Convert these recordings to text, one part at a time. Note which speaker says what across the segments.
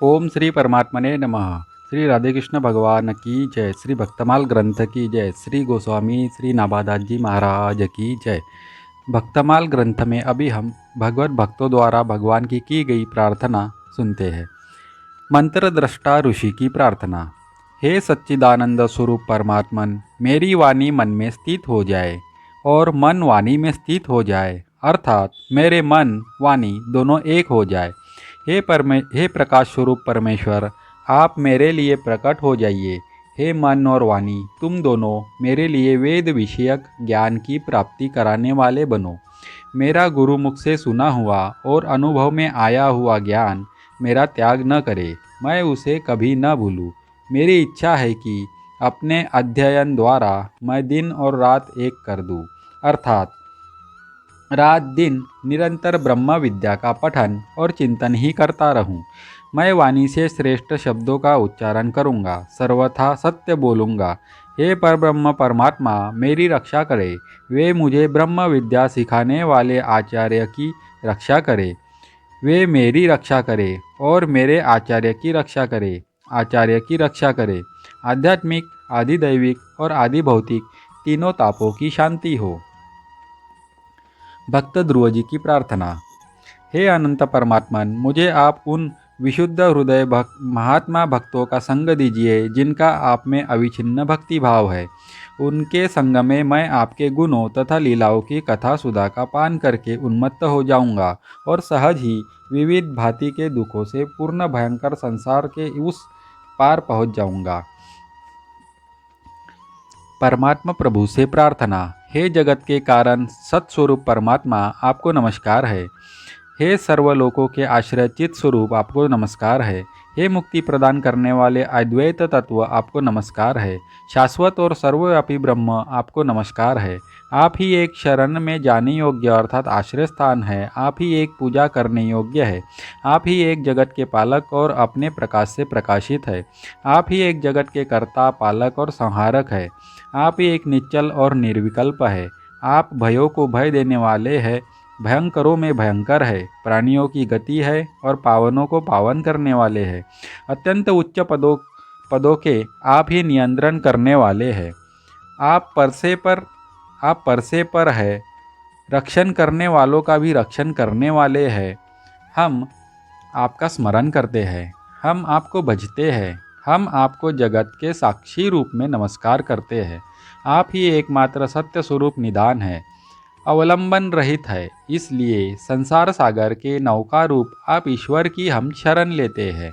Speaker 1: ओम श्री परमात्मने नमः। श्री राधे कृष्ण भगवान की जय। श्री भक्तमाल ग्रंथ की जय। श्री गोस्वामी श्री नाभादास जी महाराज की जय। भक्तमाल ग्रंथ में अभी हम भगवत भक्तों द्वारा भगवान की गई प्रार्थना सुनते हैं। मंत्र दृष्टा ऋषि की प्रार्थना। हे सच्चिदानंद स्वरूप परमात्मन, मेरी वाणी मन में स्थित हो जाए और मन वाणी में स्थित हो जाए, अर्थात मेरे मन वाणी दोनों एक हो जाए। हे प्रकाश स्वरूप परमेश्वर, आप मेरे लिए प्रकट हो जाइए। हे मन और वाणी, तुम दोनों मेरे लिए वेद विषयक ज्ञान की प्राप्ति कराने वाले बनो। मेरा गुरु मुख से सुना हुआ और अनुभव में आया हुआ ज्ञान मेरा त्याग न करे, मैं उसे कभी न भूलूं। मेरी इच्छा है कि अपने अध्ययन द्वारा मैं दिन और रात एक कर दूं, अर्थात रात दिन निरंतर ब्रह्म विद्या का पठन और चिंतन ही करता रहूं। मैं वाणी से श्रेष्ठ शब्दों का उच्चारण करूंगा, सर्वथा सत्य बोलूंगा। हे परब्रह्म परमात्मा, मेरी रक्षा करे। वे मुझे ब्रह्म विद्या सिखाने वाले आचार्य की रक्षा करे। वे मेरी रक्षा करे और मेरे आचार्य की रक्षा करे। आचार्य की रक्षा करे। आध्यात्मिक, आधिदैविक और आदि भौतिक तीनों तापों की शांति हो। भक्त ध्रुव जी की प्रार्थना। हे अनंत परमात्मन, मुझे आप उन विशुद्ध हृदय महात्मा भक्तों का संग दीजिए जिनका आप में अविच्छिन्न भक्ति भाव है। उनके संग में मैं आपके गुणों तथा लीलाओं की कथा सुधा का पान करके उन्मत्त हो जाऊंगा और सहज ही विविध भांति के दुखों से पूर्ण भयंकर संसार के उस पार पहुंच जाऊंगा। परमात्मा प्रभु से प्रार्थना। हे जगत के कारण सत्स्वरूप परमात्मा, आपको नमस्कार है। हे सर्वलोकों के आश्रय चित स्वरूप, आपको नमस्कार है। हे मुक्ति प्रदान करने वाले अद्वैत तत्व, आपको नमस्कार है। शाश्वत और सर्वव्यापी ब्रह्म, आपको नमस्कार है। आप ही एक शरण में जाने योग्य अर्थात आश्रय स्थान है। आप ही एक पूजा करने योग्य है। आप ही एक जगत के पालक और अपने प्रकाश से प्रकाशित है। आप ही एक जगत के कर्ता, पालक और संहारक है। आप ही एक निश्चल और निर्विकल्प है। आप भयों को भय देने वाले हैं, भयंकरों में भयंकर है, प्राणियों की गति है और पावनों को पावन करने वाले हैं। अत्यंत उच्च पदों के आप ही नियंत्रण करने वाले हैं। आप परसे पर है, रक्षण करने वालों का भी रक्षण करने वाले हैं। हम आपका स्मरण करते हैं, हम आपको भजते हैं, हम आपको जगत के साक्षी रूप में नमस्कार करते हैं। आप ही एकमात्र सत्य स्वरूप निदान है, अवलंबन रहित है, इसलिए संसार सागर के नौका रूप आप ईश्वर की हम शरण लेते हैं।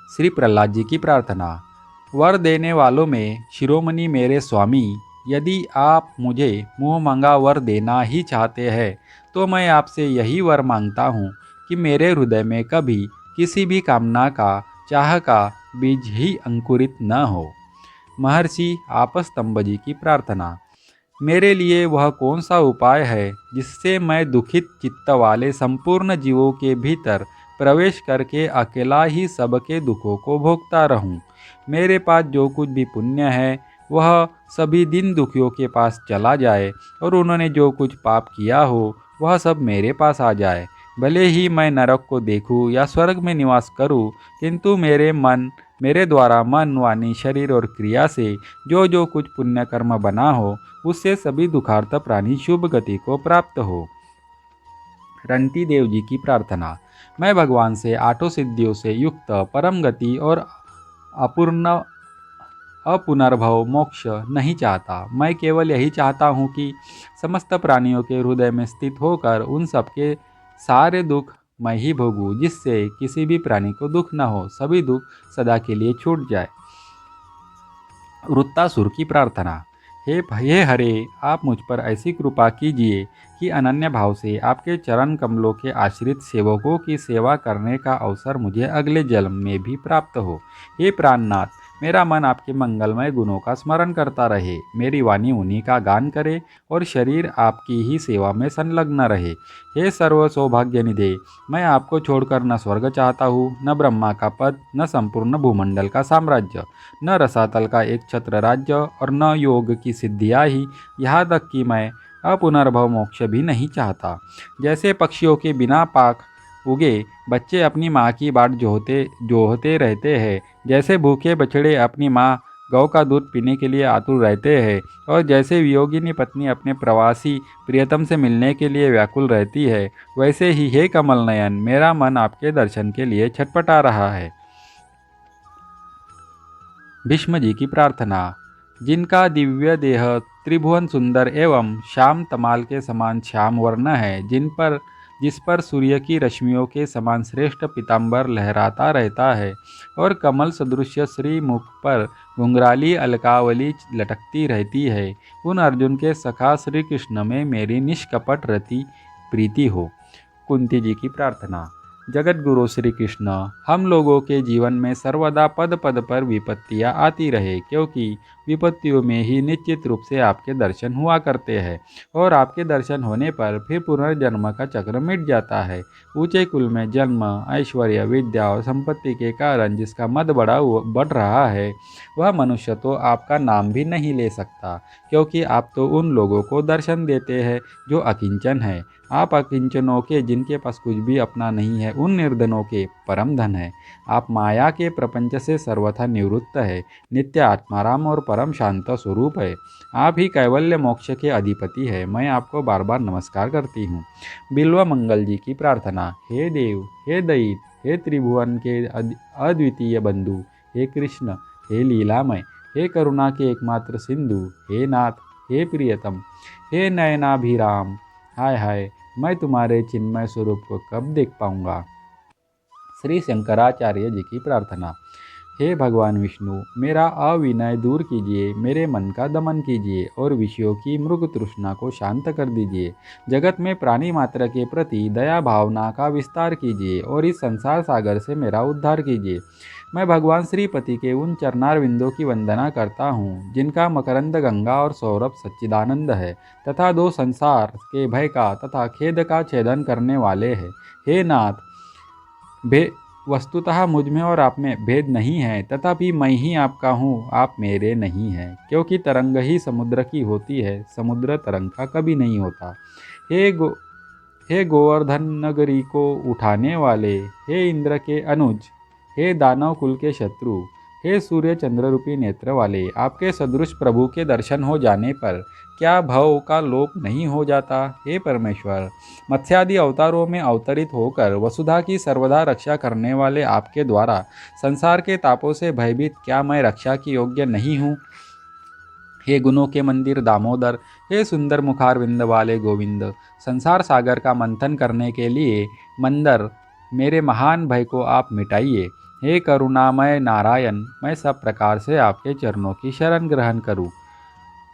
Speaker 1: श्री प्रहलाद जी की प्रार्थना। वर देने वालों में शिरोमणि मेरे स्वामी, यदि आप मुझे मुँह मांगा वर देना ही चाहते हैं तो मैं आपसे यही वर मांगता हूँ कि मेरे हृदय में कभी किसी भी कामना का, चाह का बीज ही अंकुरित न हो। महर्षि आपस्तंभ जी की प्रार्थना। मेरे लिए वह कौन सा उपाय है जिससे मैं दुखित चित्त वाले संपूर्ण जीवों के भीतर प्रवेश करके अकेला ही सबके दुखों को भोगता रहूं। मेरे पास जो कुछ भी पुण्य है वह सभी दिन दुखियों के पास चला जाए और उन्होंने जो कुछ पाप किया हो वह सब मेरे पास आ जाए। भले ही मैं नरक को देखूं या स्वर्ग में निवास करूं, किंतु मेरे द्वारा मन, वाणी, शरीर और क्रिया से जो जो कुछ पुण्य कर्म बना हो उससे सभी दुखार्त प्राणी शुभ गति को प्राप्त हो। रंती देव जी की प्रार्थना। मैं भगवान से आठों सिद्धियों से युक्त परम गति और अपूर्ण अपुनर्भव मोक्ष नहीं चाहता। मैं केवल यही चाहता हूँ कि समस्त प्राणियों के हृदय में स्थित होकर उन सबके सारे दुख मैं ही भोगूं, जिससे किसी भी प्राणी को दुख न हो, सभी दुख सदा के लिए छूट जाए। वृत्तासुर की प्रार्थना। हे हरे, आप मुझ पर ऐसी कृपा कीजिए कि अनन्य भाव से आपके चरण कमलों के आश्रित सेवकों की सेवा करने का अवसर मुझे अगले जन्म में भी प्राप्त हो। हे प्राणनाथ, मेरा मन आपके मंगलमय गुणों का स्मरण करता रहे, मेरी वाणी उन्हीं का गान करे और शरीर आपकी ही सेवा में संलग्न रहे। हे सर्व सौभाग्य निधे, मैं आपको छोड़कर न स्वर्ग चाहता हूँ, न ब्रह्मा का पद, न संपूर्ण भूमंडल का साम्राज्य, न रसातल का एक छत्र राज्य और न योग की सिद्धियाँ ही, यहाँ तक कि मैं अपुनर्भव मोक्ष भी नहीं चाहता। जैसे पक्षियों के बिना पाख उगे बच्चे अपनी माँ की बाट जोहते रहते हैं, जैसे भूखे बछड़े अपनी माँ गौ का दूध पीने के लिए आतुर रहते हैं, और जैसे वियोगिनी पत्नी अपने प्रवासी प्रियतम से मिलने के लिए व्याकुल रहती है, वैसे ही हे कमल नयन, मेरा मन आपके दर्शन के लिए छटपटा रहा है। भीष्म जी की प्रार्थना। जिनका दिव्य देह त्रिभुवन सुंदर एवं श्याम तमाल के समान श्याम वर्ण है, जिस पर सूर्य की रश्मियों के समान श्रेष्ठ पीताम्बर लहराता रहता है, और कमल सदृश्य श्री मुख पर घुंघराली अलकावली लटकती रहती है, उन अर्जुन के सखा श्री कृष्ण में मेरी निष्कपट रति प्रीति हो। कुंती जी की प्रार्थना। जगत गुरु श्री कृष्ण, हम लोगों के जीवन में सर्वदा पद पद पर विपत्तियां आती रहे, क्योंकि विपत्तियों में ही निश्चित रूप से आपके दर्शन हुआ करते हैं, और आपके दर्शन होने पर फिर पुनर्जन्म का चक्र मिट जाता है। ऊंचे कुल में जन्म, ऐश्वर्य, विद्या और संपत्ति के कारण जिसका मद बढ़ रहा है, वह मनुष्य तो आपका नाम भी नहीं ले सकता, क्योंकि आप तो उन लोगों को दर्शन देते हैं जो अकिंचन है। आप अकिंचनों के, जिनके पास कुछ भी अपना नहीं है, उन निर्धनों के परम धन है। आप माया के प्रपंच से सर्वथा निवृत्त है, नित्य आत्माराम और परम शांत स्वरूप है। आप ही कैवल्य मोक्ष के अधिपति है। मैं आपको बार बार नमस्कार करती हूँ। बिल्व मंगल जी की प्रार्थना। हे देव, हे दैत, हे त्रिभुवन के अद्वितीय बंधु, हे कृष्ण, हे लीलामय, हे करुणा के एकमात्र सिंधु, हे नाथ, हे प्रियतम, हे नयनाभिराम, हाय हाय, मैं तुम्हारे चिन्मय स्वरूप को कब देख पाऊंगा। श्री शंकराचार्य जी की प्रार्थना। हे भगवान विष्णु, मेरा अविनय दूर कीजिए, मेरे मन का दमन कीजिए और विषयों की मृग तृष्णा को शांत कर दीजिए। जगत में प्राणी मात्र के प्रति दया भावना का विस्तार कीजिए और इस संसार सागर से मेरा उद्धार कीजिए। मैं भगवान श्रीपति के उन चरणार विंदों की वंदना करता हूँ, जिनका मकरंद गंगा और सौरभ सच्चिदानंद है, तथा दो संसार के भय का तथा खेद का छेदन करने वाले हैं। हे नाथ, वस्तुतः मुझ में और आप में भेद नहीं है, तथापि मैं ही आपका हूँ, आप मेरे नहीं हैं, क्योंकि तरंग ही समुद्र की होती है, समुद्र तरंग का कभी नहीं होता। हे गोवर्धन नगरी को उठाने वाले, हे इंद्र के अनुज, हे दानव कुल के शत्रु, हे सूर्य चंद्र रूपी नेत्र वाले, आपके सदृश प्रभु के दर्शन हो जाने पर क्या भव का लोप नहीं हो जाता। हे परमेश्वर, मत्स्यादि अवतारों में अवतरित होकर वसुधा की सर्वदा रक्षा करने वाले आपके द्वारा संसार के तापों से भयभीत क्या मैं रक्षा की योग्य नहीं हूँ। हे गुणों के मंदिर दामोदर, हे सुंदर मुखारविंद वाले गोविंद, संसार सागर का मंथन करने के लिए मंदर मेरे महान भय को आप मिटाइए। हे करुणामय नारायण, मैं सब प्रकार से आपके चरणों की शरण ग्रहण करूं।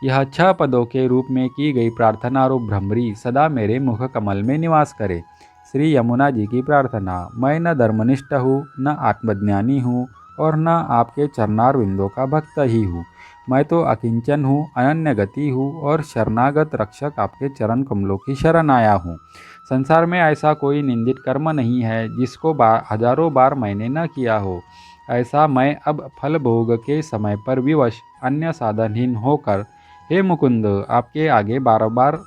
Speaker 1: यह 6 पदों के रूप में की गई प्रार्थना रूप भ्रमरी सदा मेरे मुख कमल में निवास करे। श्री यमुना जी की प्रार्थना। मैं न धर्मनिष्ठ हूँ, न आत्मज्ञानी हूँ, और न आपके चरणार विंदों का भक्त ही हूँ। मैं तो अकिंचन हूँ, अनन्य गति हूँ, और शरणागत रक्षक आपके चरण कमलों की शरण आया हूँ। संसार में ऐसा कोई निंदित कर्म नहीं है जिसको हजारों बार मैंने न किया हो। ऐसा मैं अब फल भोग के समय पर विवश अन्य साधनहीन होकर हे मुकुंद आपके आगे बार बार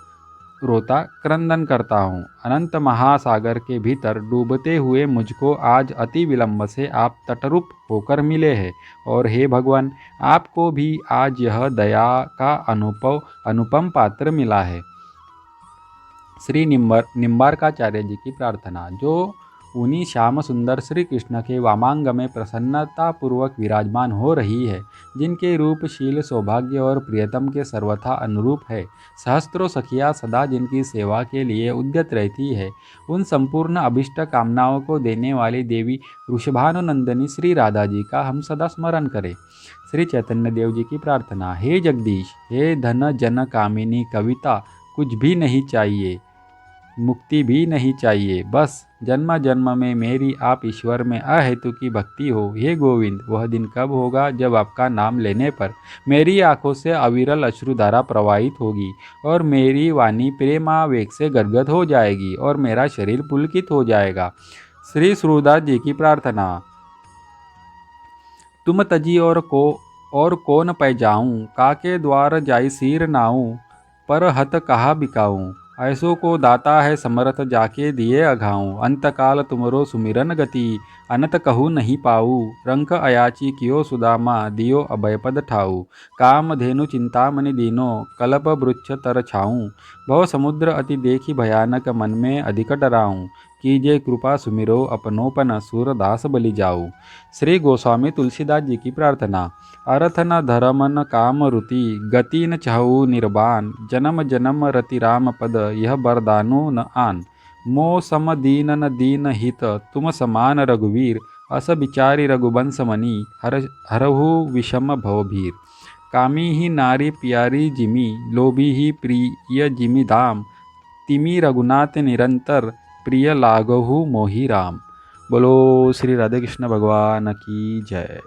Speaker 1: रोता क्रंदन करता हूँ। अनंत महासागर के भीतर डूबते हुए मुझको आज अति विलंब से आप तटरूप होकर मिले हैं, और हे भगवान, आपको भी आज यह दया का अनुपम पात्र मिला है। श्री निम्बारकाचार्य जी की प्रार्थना। जो उन्हीं श्याम सुंदर श्री कृष्ण के वामांग में प्रसन्नता पूर्वक विराजमान हो रही है, जिनके रूप शील सौभाग्य और प्रियतम के सर्वथा अनुरूप है, सहस्त्रों सखियाँ सदा जिनकी सेवा के लिए उद्यत रहती है, उन संपूर्ण अभिष्ट कामनाओं को देने वाली देवी वृषभानुनंदिनी श्री राधा जी का हम सदा स्मरण करें। श्री चैतन्य देव जी की प्रार्थना। हे जगदीश, हे धन जन कामिनी कविता, कुछ भी नहीं चाहिए, मुक्ति भी नहीं चाहिए, बस जन्म जन्म में मेरी आप ईश्वर में अहेतु की भक्ति हो। हे गोविंद, वह दिन कब होगा जब आपका नाम लेने पर मेरी आंखों से अविरल अश्रुधारा प्रवाहित होगी, और मेरी वाणी प्रेमावेग से गदगद हो जाएगी, और मेरा शरीर पुलकित हो जाएगा। श्री सूरदास जी की प्रार्थना। तुम तजी और कौन पै जाऊं, काके द्वार जाई सिर नाऊं, पर हत कहा बिकाऊं। ऐसो को दाता है समर्थ जाके दिए अघाऊं। अंतकाल तुमरो सुमिरन गति अनत कहू नहीं पाऊ। रंक अयाची कियो सुदामा दियो अभयपद ठाऊ। काम धेनु चिंतामणि दीनो कल्प वृक्ष तर छाऊं। भव समुद्र अति देखी भयानक मन में अधिक डराऊं। कीजिए कृपा सुमिरो अपनोपन सूरदास बलि जाऊ। श्री गोस्वामी तुलसीदास जी की प्रार्थना। अर्थ न धर्म न काम रुति गति न चाहू निर्बान। जन्म जन्म रति राम पद यह बरदानो न आन। मो सम दीन न दीन हित तुम समान रघुवीर। अस बिचारी रघुबंश मणि हरहु विषम भवभीर। कामी ही नारी प्यारी जिमी लोभी ही प्रिय जिमी दाम। तिमी रघुनाथ निरंतर प्रिय लागहु मोहि राम। बोलो श्री राधे कृष्ण भगवान की जय।